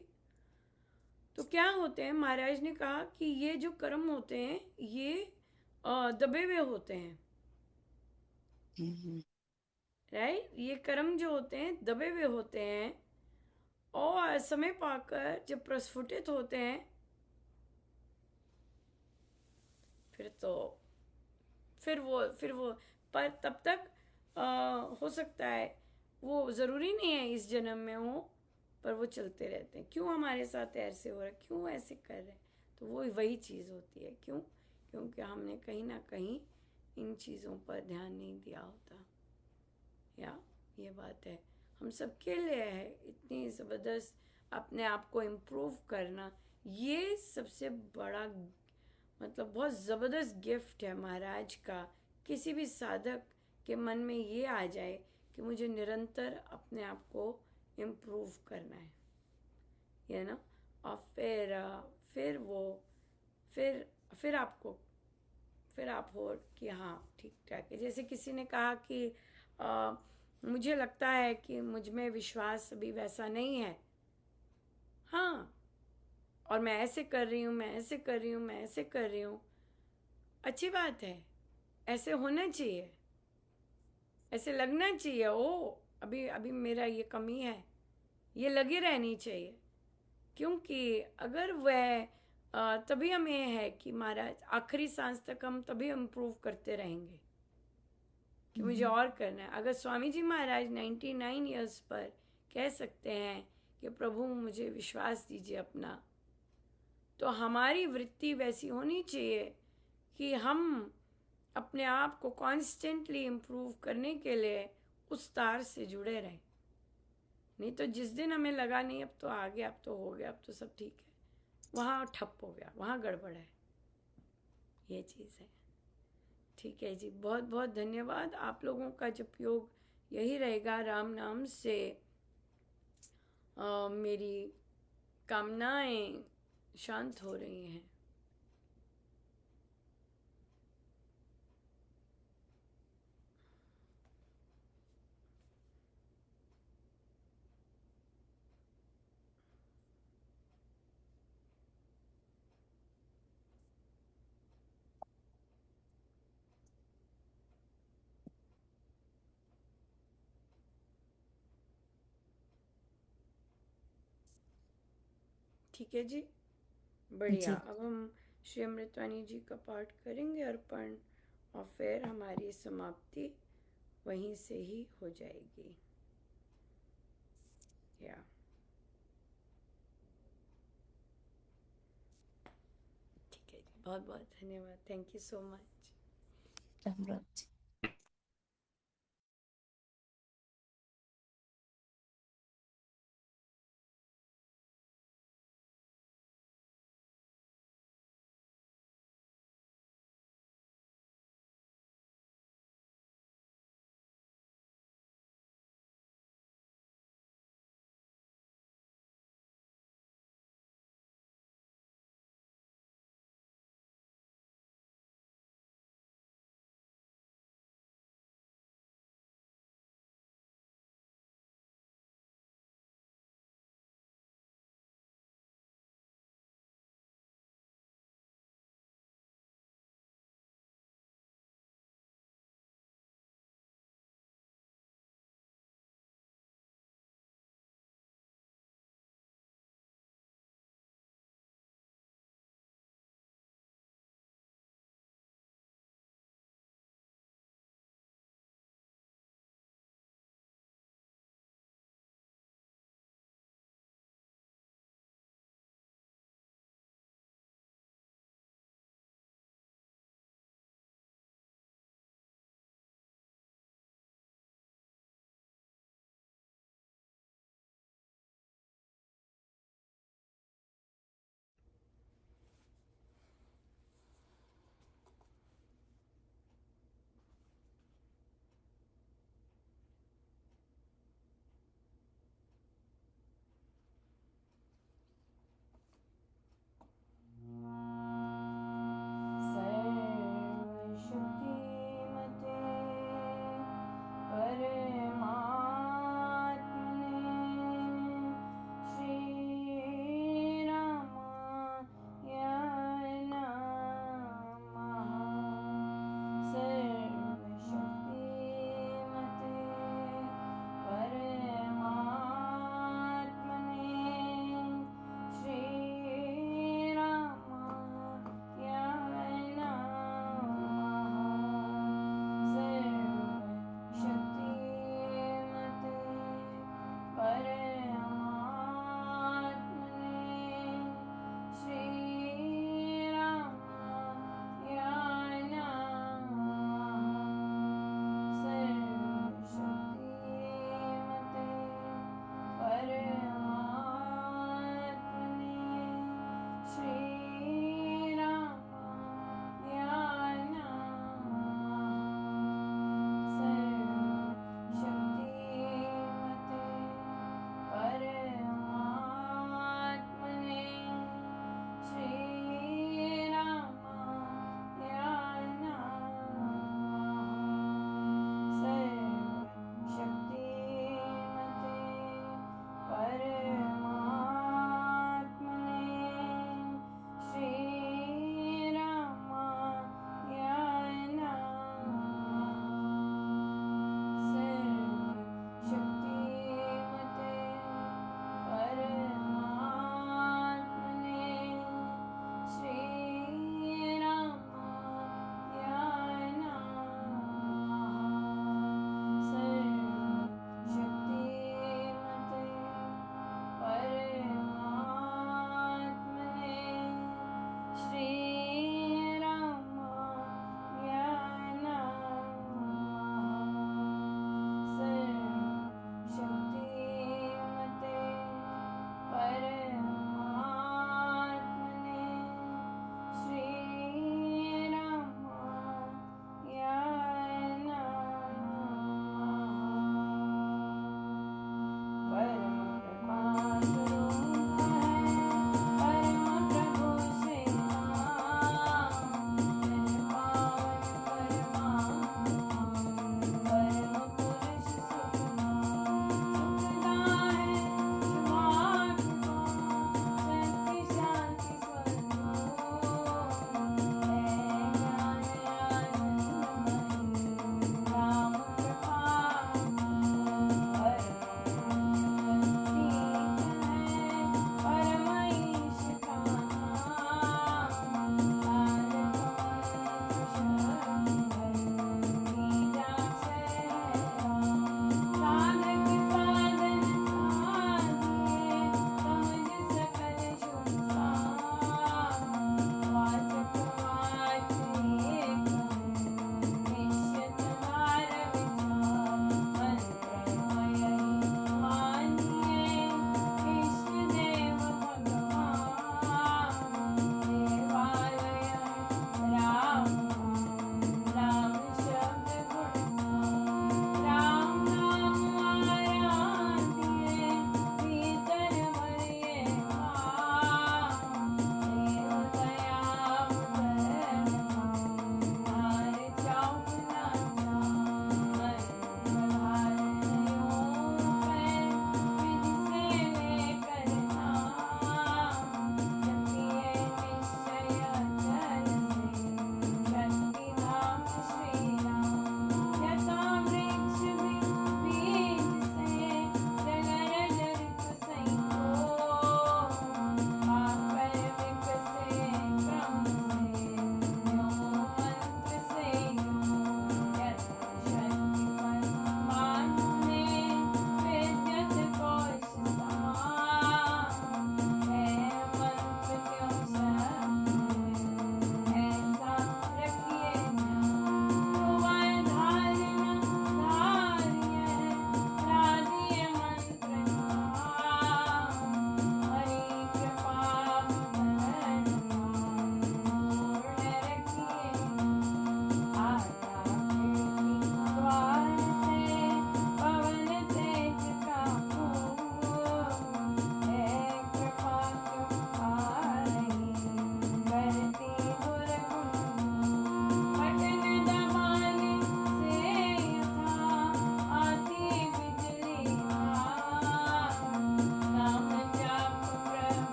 तो क्या होते हैं, महाराज ने कहा कि ये जो कर्म होते हैं ये दबे हुए होते हैं,
हम्म।
राइट। ये कर्म जो होते हैं दबे हुए होते हैं, और समय पाकर जब प्रस्फुटित होते हैं फिर तो फिर वो पर तब तक हो सकता है, वो ज़रूरी नहीं है इस जन्म में हो, पर वो चलते रहते हैं। क्यों हमारे साथ ऐसे हो रहा है, क्यों ऐसे कर रहे हैं, तो वो वही चीज़ होती है। क्यों? क्योंकि हमने कहीं ना कहीं इन चीज़ों पर ध्यान नहीं दिया होता। या ये बात है, हम सबके लिए है इतनी ज़बरदस्त अपने आप को इम्प्रूव करना। ये सबसे बड़ा, मतलब बहुत ज़बरदस्त गिफ्ट है महाराज का। किसी भी साधक के मन में ये आ जाए कि मुझे निरंतर अपने आप को इम्प्रूव करना है, यू नो। और फिर वो फिर फिर आपको फिर आप हो कि हाँ ठीक ठाक है। जैसे किसी ने कहा कि मुझे लगता है कि मुझ में विश्वास अभी वैसा नहीं है। हाँ, और मैं ऐसे कर रही हूँ, मैं ऐसे कर रही हूँ, मैं ऐसे कर रही हूँ। अच्छी बात है, ऐसे होना चाहिए, ऐसे लगना चाहिए। ओ, अभी अभी मेरा ये कमी है, ये लगी रहनी चाहिए। क्योंकि अगर वह तभी हमें है कि महाराज आखिरी सांस तक हम तभी इम्प्रूव करते रहेंगे कि मुझे और करना है। अगर स्वामी जी महाराज 99 ईयर्स पर कह सकते हैं कि प्रभु मुझे विश्वास दीजिए अपना, तो हमारी वृत्ति वैसी होनी चाहिए कि हम अपने आप को कॉन्स्टेंटली इम्प्रूव करने के लिए उस तार से जुड़े रहें। नहीं तो जिस दिन हमें लगा नहीं अब तो आ गया, अब तो हो गया, अब तो सब ठीक है, वहाँ ठप हो गया, वहाँ गड़बड़ है। ये चीज़ है। ठीक है जी, बहुत बहुत धन्यवाद। आप लोगों का जो उपयोग यही रहेगा, राम नाम से मेरी कामनाएं शांत हो रही हैं। ठीक है जी, बढ़िया।
जी
अब हम श्री अमृतवाणी जी का पाठ करेंगे अर्पण, और फिर हमारी समाप्ति वहीं से ही हो जाएगी। या ठीक है जी, बहुत बहुत धन्यवाद। Thank you so much.
Ram Ram ji.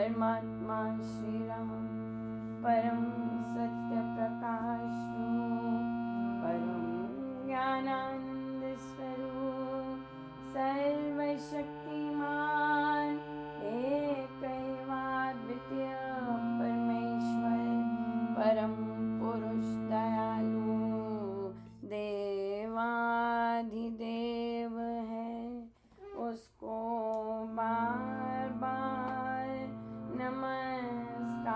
परमात्मा श्री राम, परम सत्य प्रकाश रूप, परम ज्ञानानंद स्वरूप, सर्वशक्तिमान, एकैवाद्वितीय परमेश्वर, परम पुरुष दयालु, देवाधिदेव है, उसको बार बार नमस्कार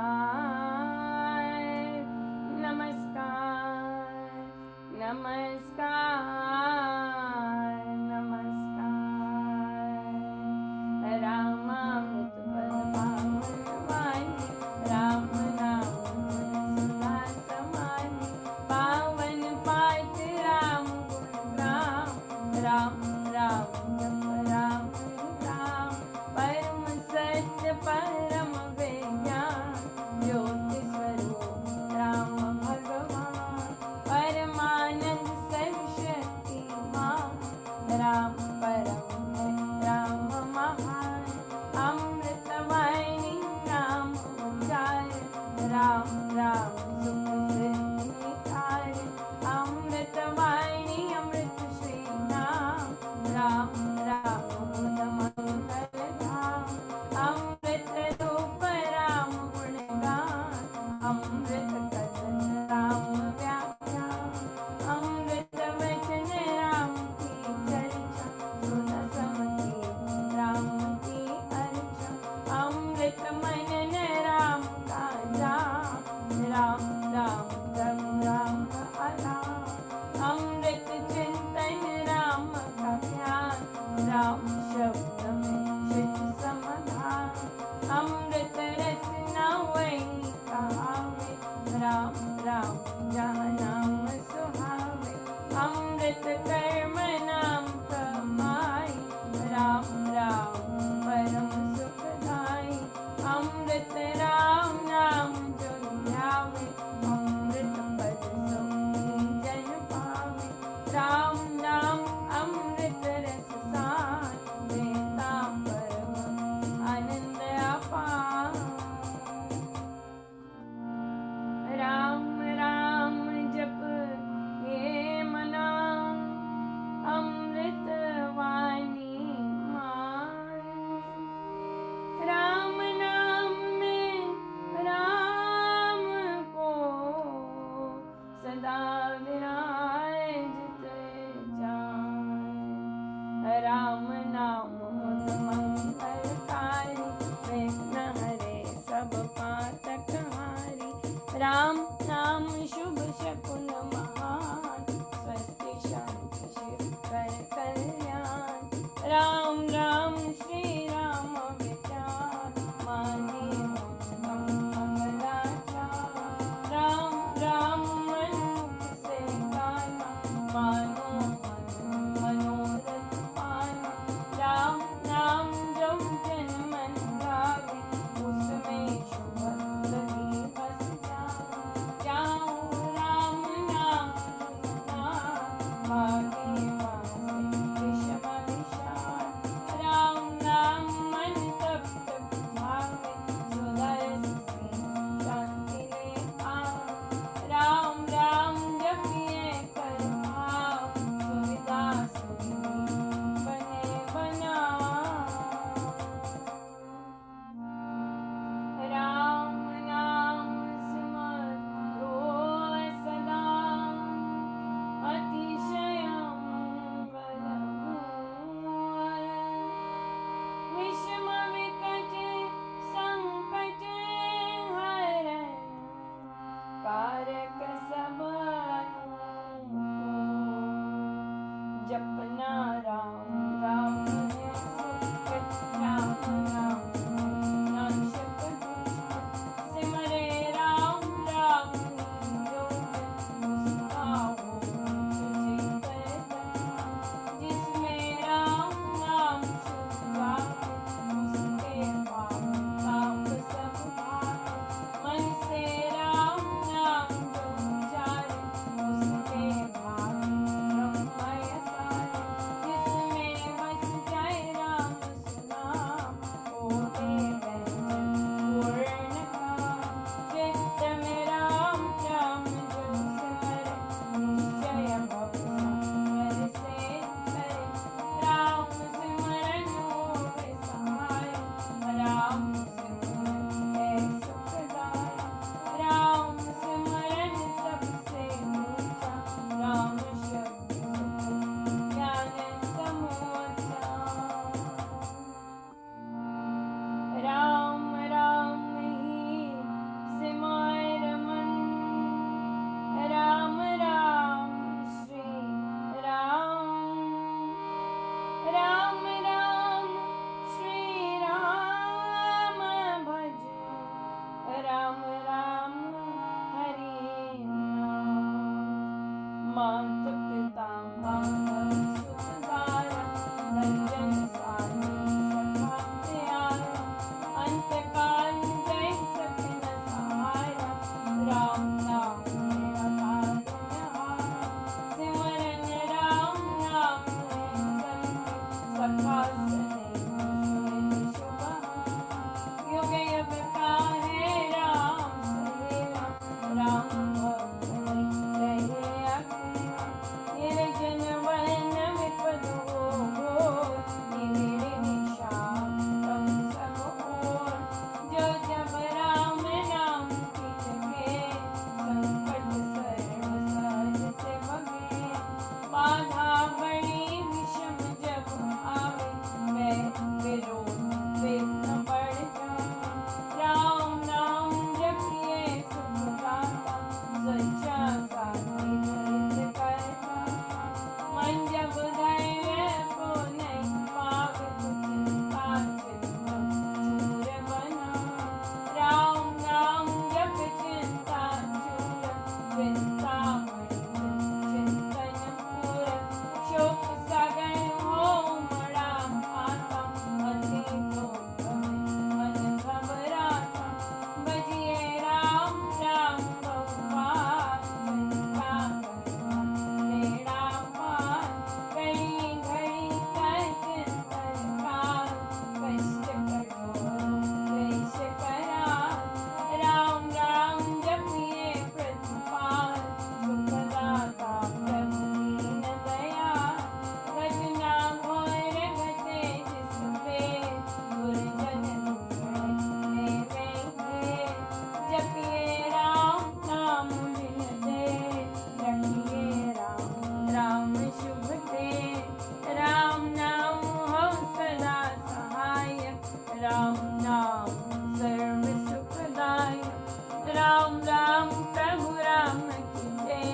राम नाम सर्व सुखदाय, राम राम प्रभु राम की जय,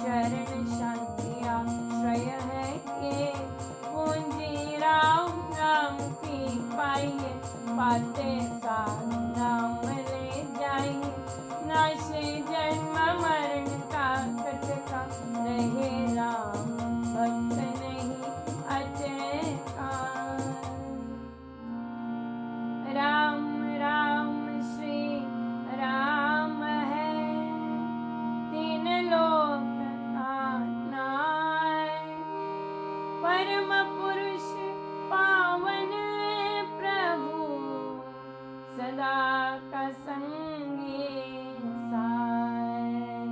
शरण शांति आश्रय है ये, पूंजी राम नाम की पाइए, पाते साथ नाम ले जाइए, नाशे जन्म मरण का कटका, रहे राम भक्त नहीं अजय काल। राम राम श्री राम है, तीन लोक का नायक, परम पुरुष पावन प्रभु, सदा का संगी साथ,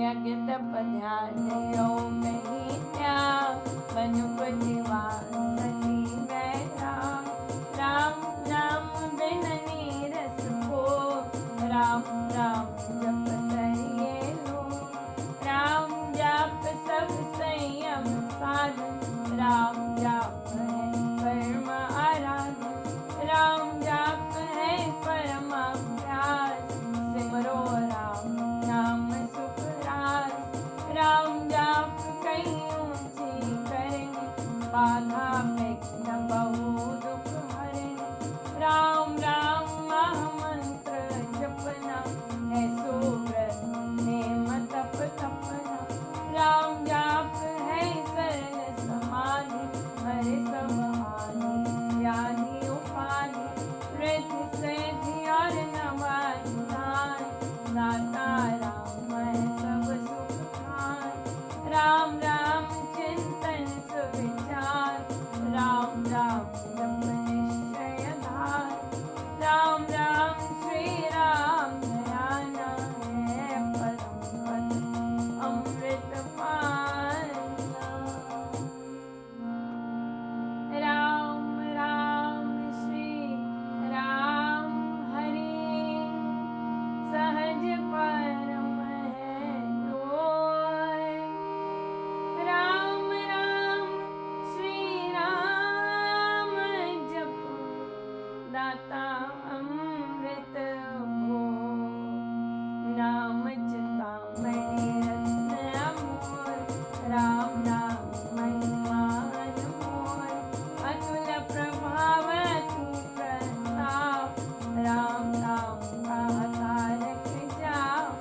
यज्ञ तप ध्यान योग नित्या, मनुपति वासति वैराम, राम नाम बिन नीरस को, राम राम जप करिए लो, राम जाप सब संयम साधन, राम जाप है परम आराधन, राम जाप है परम अभ्यास, सिमरो राम नाम सुख रास, राम जाप कहीं ऊंची करनी, बाधा विघ्न बहु दुख हरनी, राम राम महामंत्र जपना, है सुव्रत नेम तप तपना, राम जाप है सरल समाधि, हरे सब हानि व्याधि उपाधि, रिद्धि सिद्धि और नवाधान, दाता राम है सब सुख खान, राम राम चिंतन सुविचार, राम राम जप निश्चय धार, राम राम श्री राम दयाना है, परम पद अमृत पाना। राम राम श्री राम हरि, सहज परम है जोय, राम राम श्री राम जप, दाता अमृत हो, नाम चिंतामणि रत्न अमोल, राम नाम महिमा अनमोल, अतुल प्रभाव अति प्रताप, राम नाम का तारक जाप,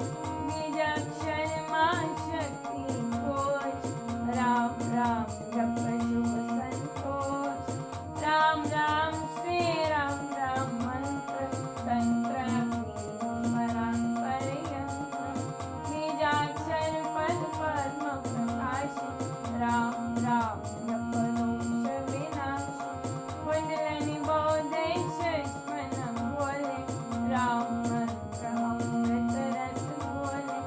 निज अक्षर मां शक्ति कोश, राम राम जप शुभ संतोष, राम राम श्री राम राम मंत्र, तंत्र स्मरण पर्यंत्र, निजाक्षर पद पद्म प्रकाश, राम राम जप दोष विनाश, कुंडलनि बोधेश स्मरण बोले, राम मंत्र अमृत रस बोले,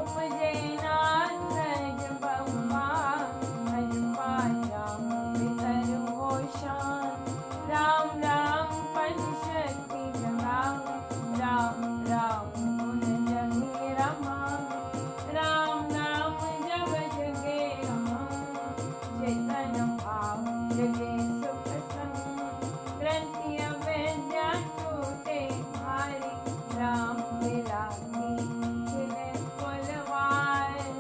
उपजे नाथ सहज बहुमान, हरि पाया भीतर हो शान, राम राम पद शक्ति जगावे, राम राम गुण जगे रमावे, राम नाम जब जगे अमन, चेतन भाव जगे सुख संग, ग्रंथि अविद्या टूटे भारी, राम लीला की खिले फुलवारी,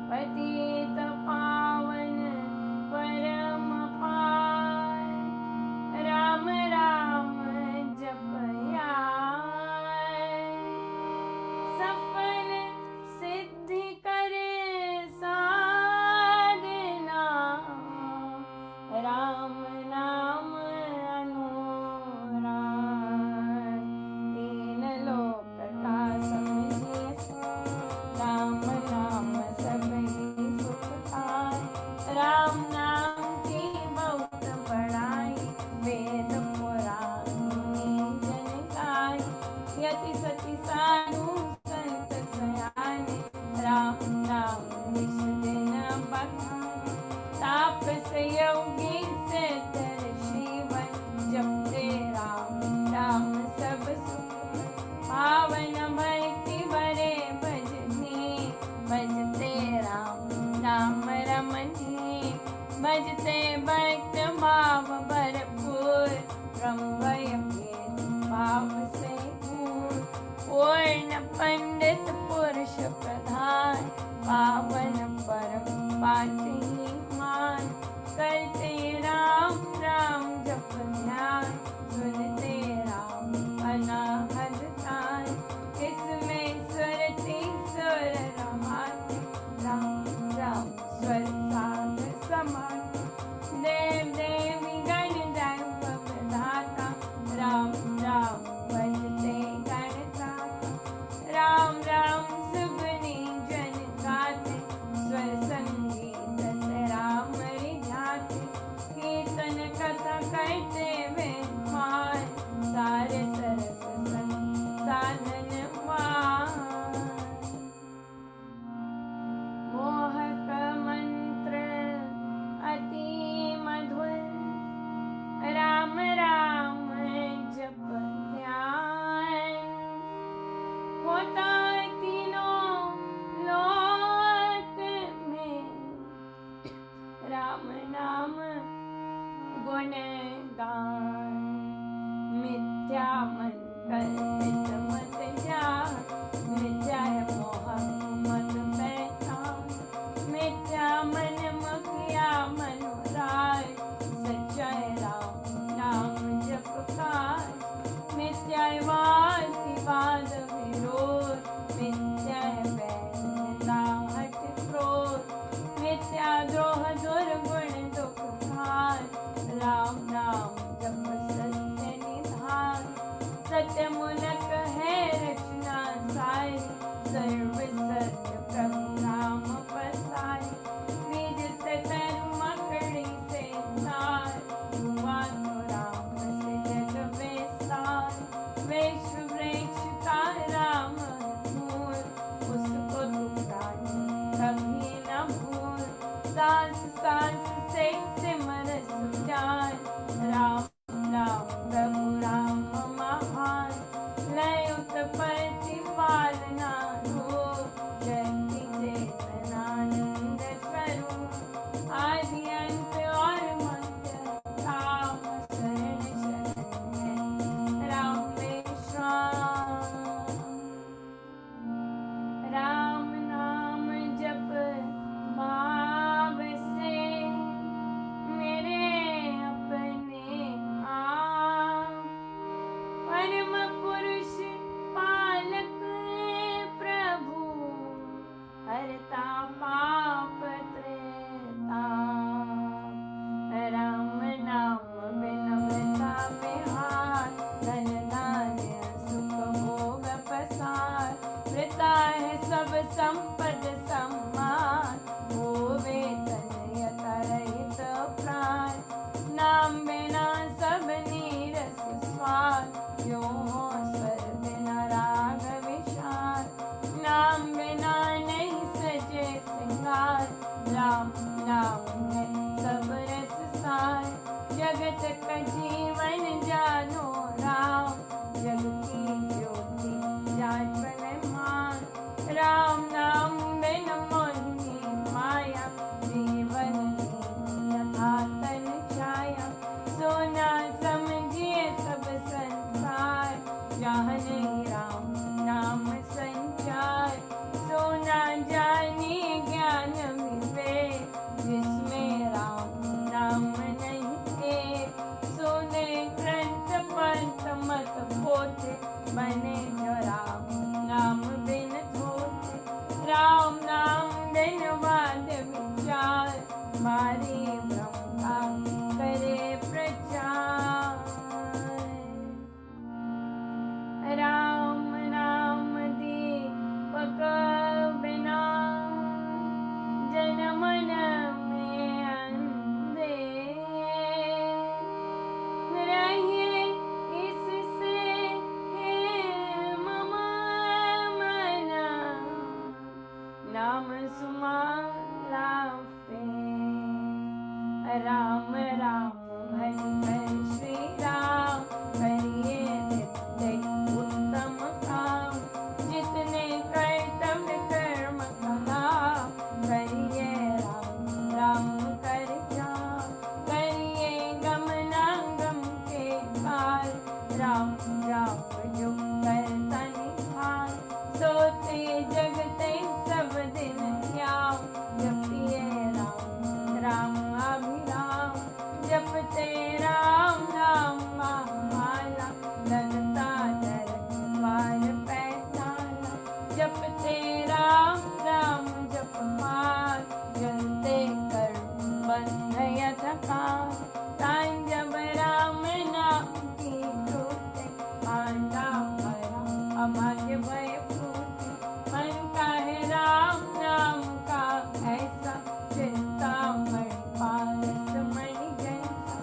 पतित पावन परम पार, राम राम जपया, सफल सिद्धि करे साधना, राम नाम अनुराग, तीन लोक का समझे राम नाम सबही सुखदाय, राम नाम की बहुत बड़ाई, वेद पुराण जनकाय, यति सति साधु संत सयाने, राम नाम निश दिन बखाने, ताप से योगी सिद्ध गुण गान। मिथ्या मन कल्पित मत जान, मिथ्याय मोह मत पहचान। मिथ्या मन मुखिया मनोराय, सच्चाई राम नाम जप काज। मिथ्याय वाद विवाद विरोध, मिथ्याय बैर हट क्रोध। मिथ्या द्रोह दुर्गुण दुख भान, राम नाम जप सत्य निधान। सत्य मूलक है रचना सारी, सर्व सत्य प्रभु राम पसारी। बीज से तन मकड़ी से तार, हुआ तो राम से जग विस्तार। वृक्ष वृक्ष का राम मूल, उसको तू प्राणी कभी न भूल। सांस सांस से सिमर सुजान, राम नाम प्रभु राम महान। लय उत्पत्ति पालना रूप, जगति चेतनानंद स्वरूप। आदि अंत और मध्य राम, शरण शरण है राम विश्राम। राम नाम जप भाव से, मेरे अपने आप। परम पुरुष पालक प्रभु, हरता पाप त्रिताप। राम नाम बिन वृथा विहार, धन धान्य सुख भोग पसार। वृथा है सब संपद सम्मान, होवे तन यथा रहित प्राण। नाम बिना सब नीरस स्वाद, यो हो स्वर बिना राग विशाल। नाम बिना नहीं सजे सिंगार, राम नाम है सब रस सार। जगत का जीवन जानो राम, जग की ज्योति जान बलवान। राम नाम बिन मोहिनी माया, जीवन यथा तन छाया। सोना समझिए सब संसार, जहाँ नहीं राम नाम संचार। सोना जानिए ज्ञान विवेक, जिसमें राम नाम नहीं एक। सोने ग्रंथ पंथ मत पोते, बने जो राम नाम बिन धोते। राम नाम बिन वाद विचार, मारे ब्रह्मा करे प्रचार। राम नाम दीपक बिना, जन मन में अंधेर। रहिए इससे हे मम मन, नाम सुमाला फेर। राम राम भज कर श्री राम, करिए नित्य उत्तम काम। जितने कर्तव्य कर्म कहा, करिए राम राम कर जाम। करिए गमनागम के काल, राम राम जो करता निहाल। सोते जगते सब दिन श्याम, जपिए राम राम अभिराम। जपते राम नाम माला, लगता डर द्वार पैताला। जपते राम राम जप माल, जलते कर बंध यथ काल। तान जब राम नाम की टूटे, आंधा भरा अभाग्य भय फूटे। मन का है राम नाम का ऐसा, चिंतामणि पारस मणि जैसा।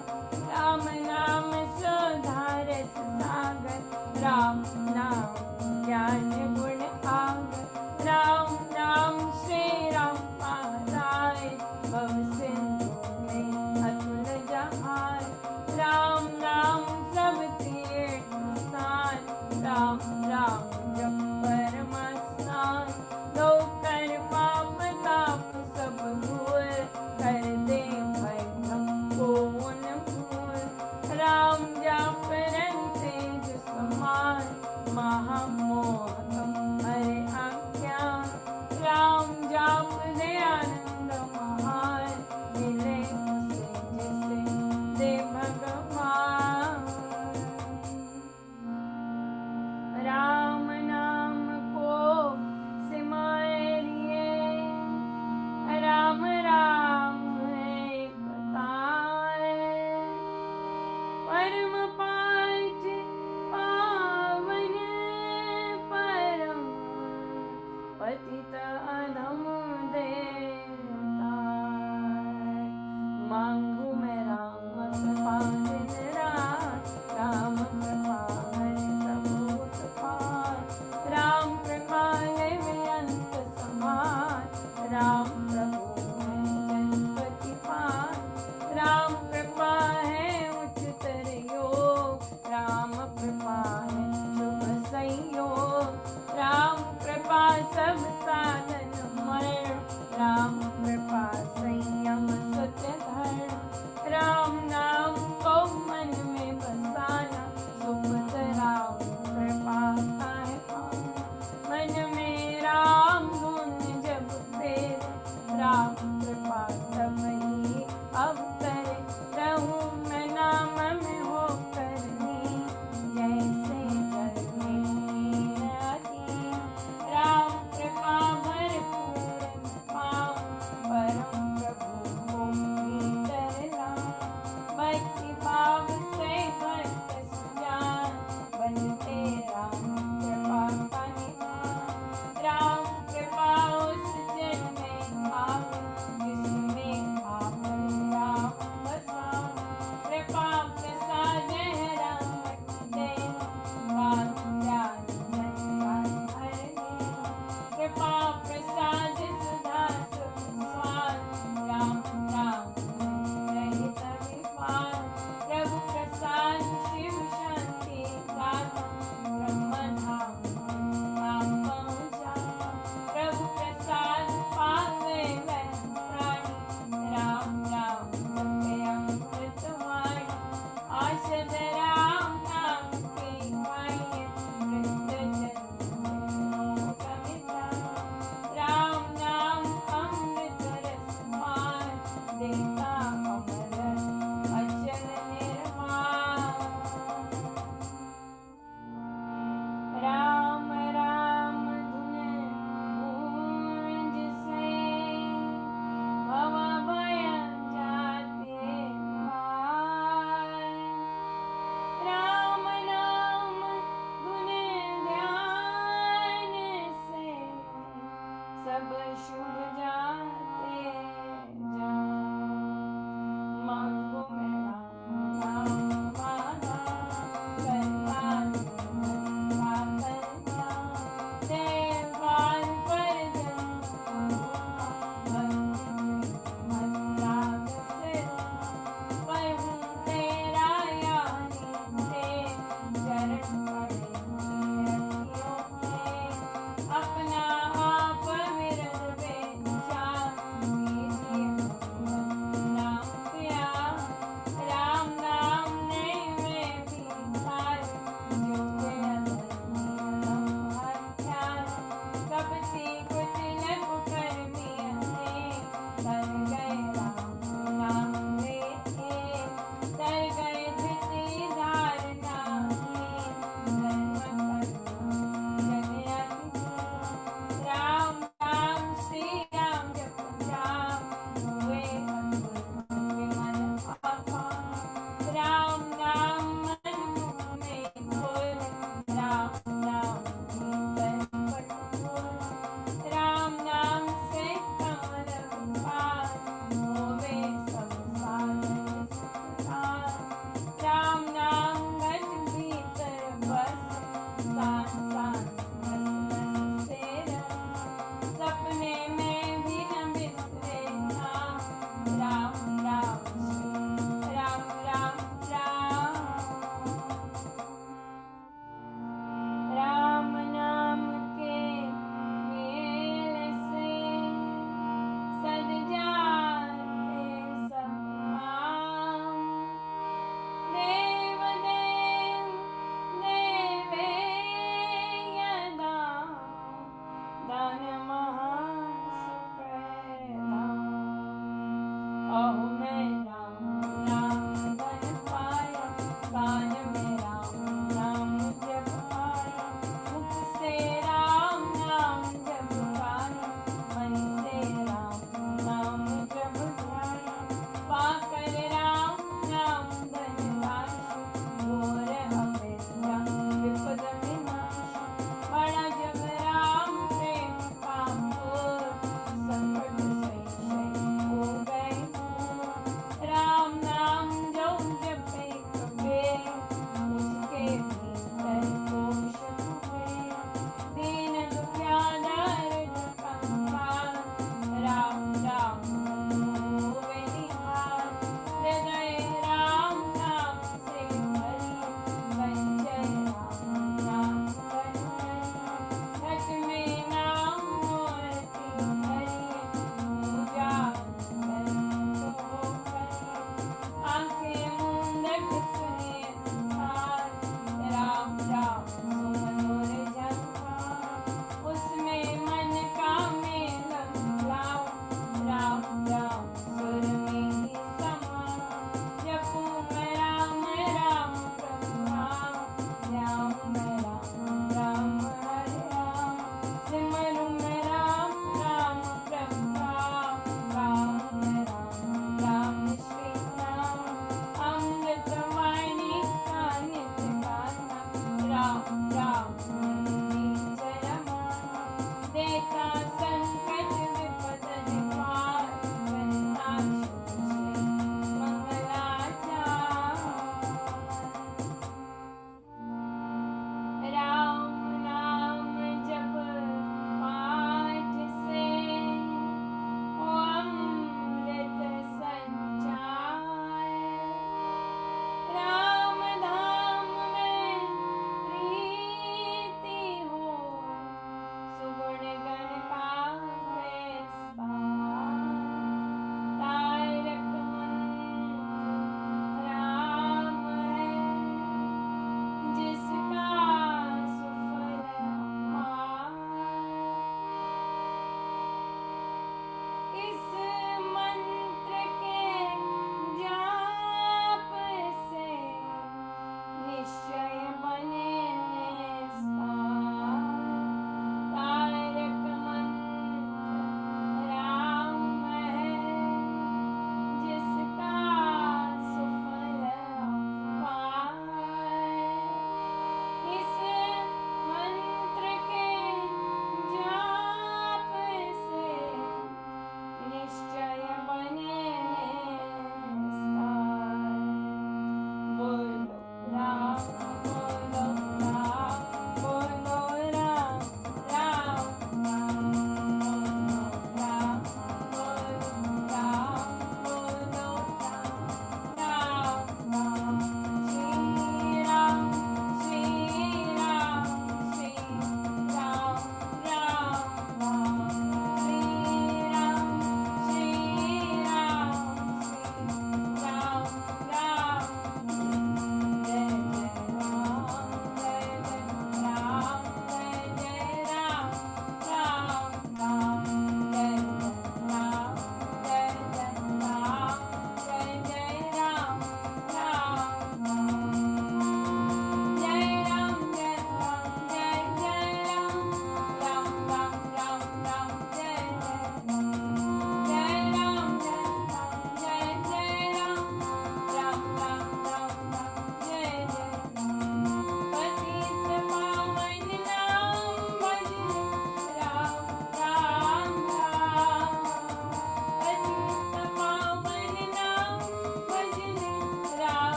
राम नाम सुधारस सागर, राम नाम ज्ञान गुण आगर। राम नाम श्री राम पाराय, भव सिंधु में अतुल जहाय। राम नाम सब तीर्थ स्थान, राम राम जप परम स्नान। लो कर पाप ताप सब दूर, कर दे भय को न भूल। म प